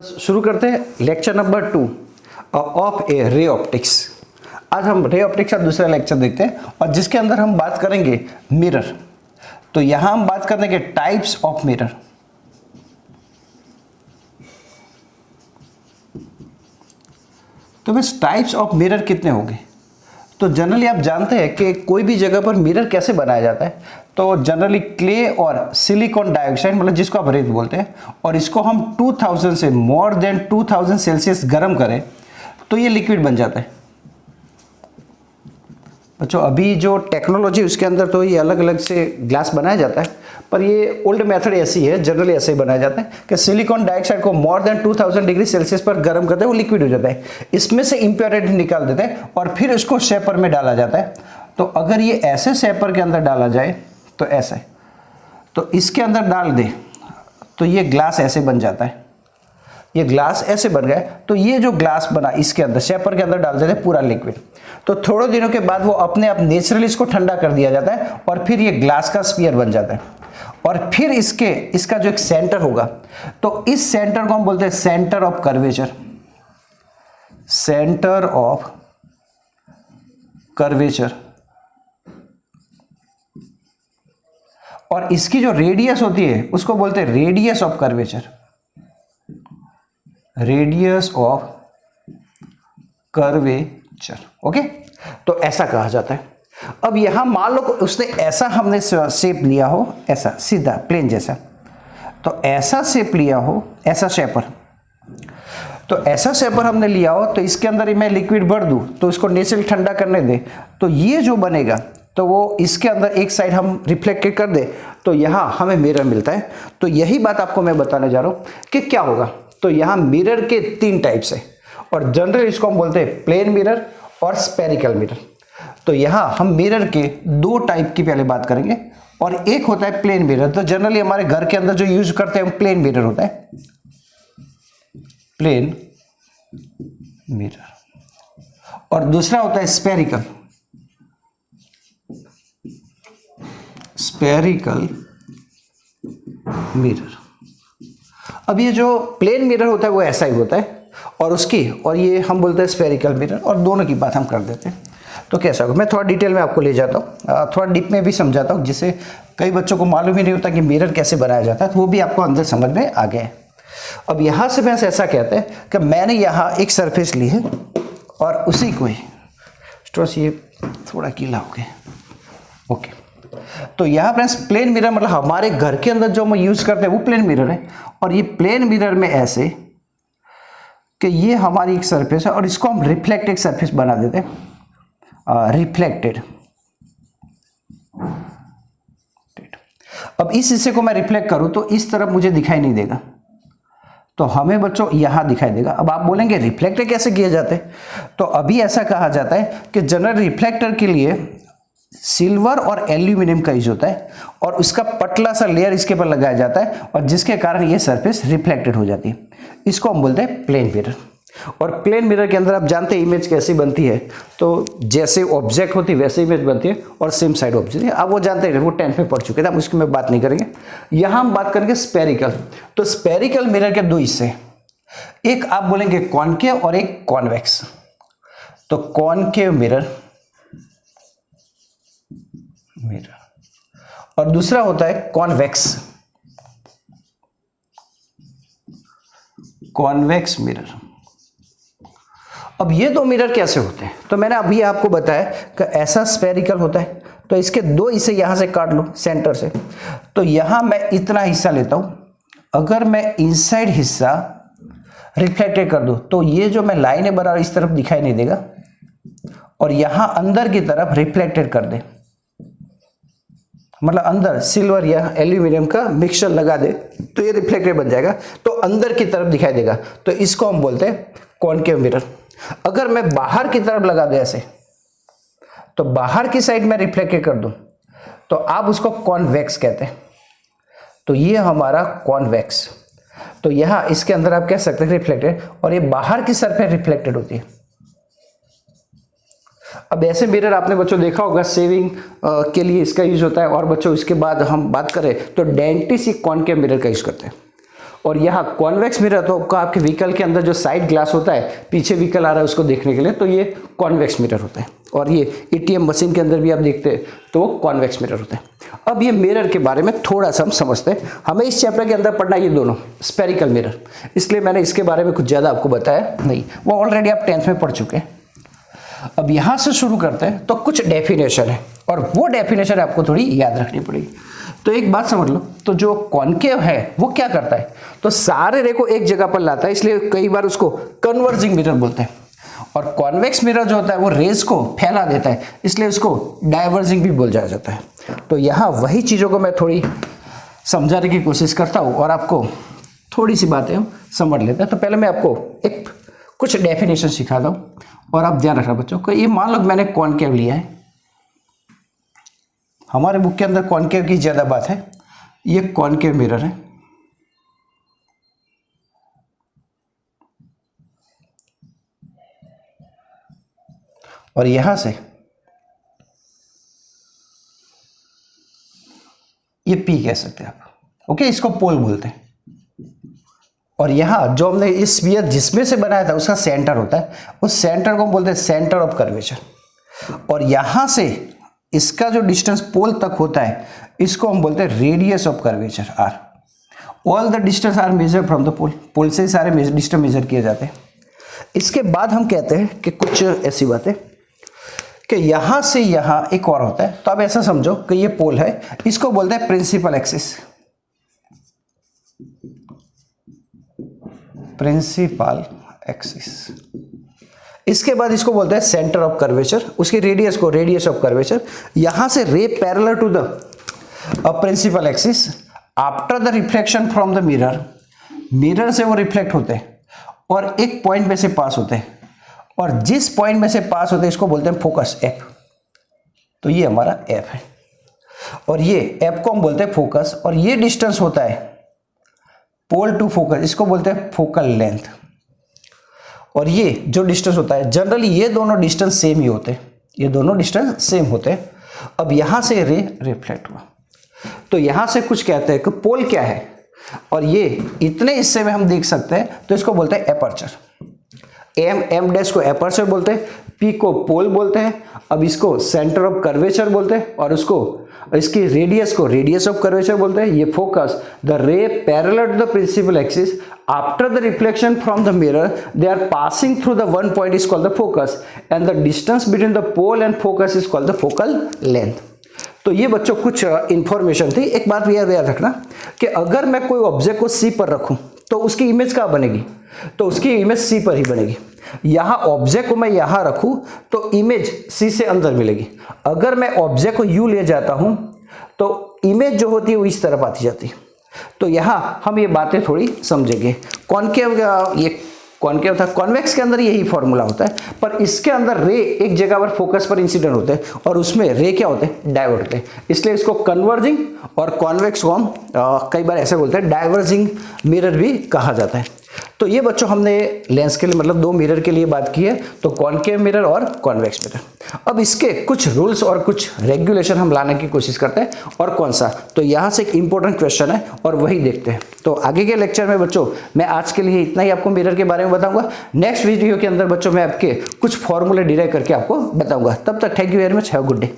शुरू करते हैं lecture number 2 of A ray optics. आज हम रे ऑप्टिक्स का दूसरा लेक्चर देखते हैं और जिसके अंदर हम बात करेंगे मिरर। तो यहां हम बात करेंगे टाइप्स ऑफ मिरर। तो बस टाइप्स ऑफ मिरर कितने होंगे? तो जनरली आप जानते हैं कि कोई भी जगह पर मिरर कैसे बनाया जाता है। तो जनरली क्ले और सिलिकॉन डाइऑक्साइड, मतलब जिसको आप रेत बोलते हैं, और इसको हम 2000 से मोर देन 2000 सेल्सियस गर्म करें तो ये लिक्विड बन जाता है। बच्चों अभी जो टेक्नोलॉजी उसके अंदर तो ये अलग अलग से ग्लास बनाया जाता है, पर ये ओल्ड मेथड ऐसी है, जनरली ऐसे ही बनाया जाता है कि सिलिकॉन डाइऑक्साइड को मोर देन 2000 डिग्री सेल्सियस पर गर्म करते हैं, वो लिक्विड हो जाता है। इसमें से इम्प्योरिटी निकाल देते हैं और फिर इसको शेपर में डाला जाता है। तो अगर ये ऐसे शेपर के अंदर डाला जाए तो ऐसा है, तो इसके अंदर डाल दे तो ये ग्लास ऐसे बन जाता है। ये ग्लास ऐसे बन गया, तो ये जो ग्लास बना इसके अंदर शेपर के अंदर डाल देते हैं पूरा लिक्विड। तो थोड़े दिनों के बाद वो अपने आप नेचुरली इसको ठंडा कर दिया जाता है और फिर ये ग्लास का स्फीयर बन जाता है। और फिर इसका जो एक सेंटर होगा, तो इस सेंटर को हम बोलते हैं centre of curvature. Centre of curvature. और इसकी जो रेडियस होती है उसको बोलते हैं radius of curvature. Radius of curvature. Okay, तो ऐसा कहा जाता है। अब यहां मान लो उसने ऐसा हमने शेप लिया हो, ऐसा सीधा प्लेन जैसा, तो ऐसा शेप लिया हो, ऐसा शेपर, तो ऐसा शेपर हमने लिया हो, तो इसके अंदर ही मैं लिक्विड भर दूं तो इसको नेचुरली ठंडा करने दे, तो ये जो बनेगा तो वो इसके अंदर एक साइड हम रिफ्लेक्टेड कर दे तो यहां हमें मिरर मिलता है। तो यही बात आपको मैं बताने जा रहा हूं कि क्या होगा। तो यहां मिरर के 3 टाइप्स है और जनरली इसको हम बोलते हैं प्लेन मिरर और स्फेरिकल मिरर। तो यहां हम मिरर के 2 टाइप की पहले बात करेंगे और एक होता है प्लेन मिरर। तो जनरली हमारे घर के अंदर जो यूज करते हैं प्लेन मिरर होता है, प्लेन मिरर। और दूसरा होता है स्फेरिकल, स्फेरिकल मिरर। अब ये जो प्लेन मिरर होता है वो ऐसा ही होता है और ये हम बोलते हैं स्फेरिकल मिरर, और दोनों की बात हम कर देते हैं। तो कैसा होगा, मैं थोड़ा डिटेल में आपको ले जाता हूँ, थोड़ा डीप में भी समझाता हूँ, जिससे कई बच्चों को मालूम ही नहीं होता कि मिरर कैसे बनाया जाता है, तो वो भी आपको अंदर समझ में आ गया है। अब यहाँ से मैं ऐसा कहते हैं कि मैंने यहाँ एक सरफेस ली है और उसी को ही ये थोड़ा गीला हो गया। ओके, तो यहाँ पर प्लेन मिरर मतलब हमारे घर के अंदर जो हम यूज करते हैं वो प्लेन मिरर है। और ये प्लेन मिरर में ऐसे कि ये हमारी एक सरफेस है और इसको हम रिफ्लेक्टेड सरफेस बना देते हैं, रिफ्लेक्टेड। अब इस हिस्से को मैं रिफ्लेक्ट करूं तो इस तरफ मुझे दिखाई नहीं देगा, तो हमें बच्चों यहां दिखाई देगा। अब आप बोलेंगे रिफ्लेक्टर कैसे किए जाते हैं? तो अभी ऐसा कहा जाता है कि जनरल रिफ्लेक्टर के लिए सिल्वर और एल्यूमिनियम का यूज होता है और उसका पतला सा लेयर इसके पर लगाया जाता है और जिसके कारण ये सरफेस रिफ्लेक्टेड हो जाती है। इसको हम बोलते हैं प्लेन मिरर। और प्लेन मिरर के अंदर आप जानते हैं इमेज कैसी बनती है, तो जैसे ऑब्जेक्ट होती है वैसे इमेज बनती है और सेम साइड ऑब्जेक्ट है। आप वो जानते हैं, वो 10th में पढ़ चुके थे, हम उसकी में बात नहीं करेंगे। यहाँ हम बात करेंगे स्फेरिकल। तो स्फेरिकल मिरर के 2 हिस्से, एक आप बोलेंगे कॉनकेव और एक कॉन्वेक्स। तो कॉनकेव मिरर और दूसरा होता है कॉन्वेक्स, कॉन्वेक्स मिरर। अब ये 2 मिरर कैसे होते हैं? तो मैंने अभी आपको बताया कि ऐसा स्फेरिकल होता है, तो इसके 2 हिस्से यहां से काट लो सेंटर से। तो यहां मैं इतना हिस्सा लेता हूं, अगर मैं इनसाइड हिस्सा रिफ्लेक्टेड कर दूं तो ये जो मैं लाइनें बना रहा इस तरफ दिखाई नहीं देगा, और यहां अंदर की तरफ रिफ्लेक्टेड कर दे, मतलब अंदर सिल्वर या एल्यूमिनियम का मिक्सचर लगा दे तो ये रिफ्लेक्टेड बन जाएगा, तो अंदर की तरफ दिखाई देगा। तो इसको हम बोलते हैं कॉनकेव मिरर। अगर मैं बाहर की तरफ लगा दे ऐसे, तो बाहर की साइड में रिफ्लेक्टेड कर दूं तो आप उसको कॉन्वेक्स कहते हैं। तो ये हमारा कॉन्वेक्स। तो यहां इसके अंदर आप कह सकते हैं रिफ्लेक्टेड, और ये बाहर की सरफेस रिफ्लेक्टेड होती है। अब ऐसे मिरर आपने बच्चों देखा होगा, सेविंग के लिए इसका यूज होता है। और बच्चों इसके बाद हम बात करें तो डेंटिस्ट कॉनकेव मिरर का यूज करते हैं। और यहाँ कॉन्वेक्स मिरर तो आपके व्हीकल के अंदर जो साइड ग्लास होता है, पीछे व्हीकल आ रहा है उसको देखने के लिए, तो ये कॉन्वेक्स मिरर होता है। और ये एटीएम मशीन के अंदर भी आप देखते हैं तो वो कॉन्वेक्स मिरर होता है। अब ये मिरर के बारे में थोड़ा सा हम समझते हैं। हमें इस चैप्टर के अंदर पढ़ना ये दोनों स्फेरिकल मिरर, इसलिए मैंने इसके बारे में कुछ ज़्यादा आपको बताया नहीं, वो ऑलरेडी आप 10th में पढ़ चुके हैं। अब यहाँ से शुरू करते हैं। तो कुछ डेफिनेशन है और वो डेफिनेशन आपको थोड़ी याद रखनी पड़ेगी। तो एक बात समझ लो, तो जो कॉन्केव है वो क्या करता है, तो सारे रे को एक जगह पर लाता है, इसलिए कई बार उसको कन्वर्जिंग मिरर बोलते हैं। और कॉन्वेक्स मिरर जो होता है वो रेज को फैला देता है, इसलिए उसको डाइवर्जिंग भी बोला जाता है। तो यहाँ वही चीज़ों को मैं थोड़ी समझाने की कोशिश करता हूँ और आपको थोड़ी सी बातें हम समझ लेते हैं। तो पहले मैं आपको एक कुछ डेफिनेशन सिखाता हूँ और आप ध्यान रखना बच्चों को। ये मान लो मैंने कॉन्केव लिया है, हमारे बुक के अंदर कॉन्केव की ज़्यादा बात है, ये कॉन्केव मिरर है। और यहां से ये पी कह सकते हैं आप, ओके, इसको पोल बोलते हैं। और यहां जो हमने इस स्फीयर जिसमें से बनाया था उसका सेंटर होता है, उस सेंटर को हम बोलते हैं सेंटर ऑफ कर्वेचर। और यहां से इसका जो डिस्टेंस पोल तक होता है इसको हम बोलते हैं radius of curvature R. All the distance are measured from the pole, pole से ही सारे डिस्टेंस मेजर किए जाते हैं। इसके बाद हम कहते हैं कि कुछ ऐसी बातें कि यहां से यहां एक और होता है। तो आप ऐसा समझो कि ये पोल है, इसको बोलते हैं प्रिंसिपल एक्सिस, प्रिंसिपल एक्सिस। इसके बाद इसको बोलते हैं सेंटर ऑफ कर्वेचर, उसकी रेडियस को रेडियस ऑफ कर्वेचर। यहां से ray parallel to the principal axis after the reflection from the mirror, mirror से वो रिफ्लेक्ट होते हैं और एक पॉइंट में से पास होते हैं, और जिस पॉइंट में से पास होते हैं इसको बोलते हैं फोकस एफ। तो ये हमारा एफ है और ये एफ को हम बोलते हैं फोकस। और ये डिस्टेंस होता है पोल टू फोकस, इसको बोलते हैं फोकल लेंथ। और ये जो डिस्टेंस होता है, जनरली ये दोनों डिस्टेंस सेम ही होते हैं, ये दोनों डिस्टेंस सेम होते हैं। अब यहां से रे रिफ्लेक्ट हुआ, तो यहां से कुछ कहते हैं कि पोल क्या है, और ये इतने हिस्से में हम देख सकते हैं, तो इसको बोलते हैं एपर्चर। एम डैश को एपर्चर बोलते हैं, पी को पोल बोलते हैं। अब इसको सेंटर ऑफ कर्वेचर बोलते हैं और उसको इसकी रेडियस को रेडियस ऑफ कर्वेचर बोलते हैं। ये focus the ray parallel to the principal axis after the reflection from the mirror they are passing through the one point is called the focus and the distance between the pole and focus is called the focal length. तो ये बच्चों कुछ information थी। एक बात भी याद रखना कि अगर मैं कोई ऑब्जेक्ट को सी पर रखूं तो उसकी इमेज कहाँ बनेगी, तो उसकी इमेज सी पर ही बनेगी। यहां ऑब्जेक्ट को मैं यहां रखूं तो इमेज सी से अंदर मिलेगी। अगर मैं ऑब्जेक्ट को यू ले जाता हूं तो इमेज जो होती है वो इस तरफ आती जाती है। तो यहां हम ये बातें थोड़ी समझेंगे। कॉन्केव, ये कॉन्केव था, कॉन्वेक्स के अंदर यही फॉर्मूला होता है, पर इसके अंदर रे एक जगह पर फोकस पर इंसिडेंट होते हैं और उसमें रे क्या होते हैं, डाइवर्ट होते हैं। इसलिए इसको कन्वर्जिंग और कॉन्वेक्स को हम कई बार ऐसे बोलते हैं डाइवर्जिंग मिरर भी कहा जाता है। तो ये बच्चों हमने लेंस के लिए मतलब दो मिरर के लिए बात की है, तो कॉन्केव मिरर और कॉन्वेक्स मिरर। अब इसके कुछ रूल्स और कुछ रेगुलेशन हम लाने की कोशिश करते हैं, और कौन सा, तो यहाँ से एक इंपॉर्टेंट क्वेश्चन है और वही देखते हैं। तो आगे के लेक्चर में बच्चों मैं आज के लिए इतना ही आपको मिरर के बारे में बताऊंगा। नेक्स्ट वीडियो के अंदर बच्चों मैं आपके कुछ फॉर्मूले डिराइव करके आपको बताऊंगा। तब तक thank you very much, have a good day.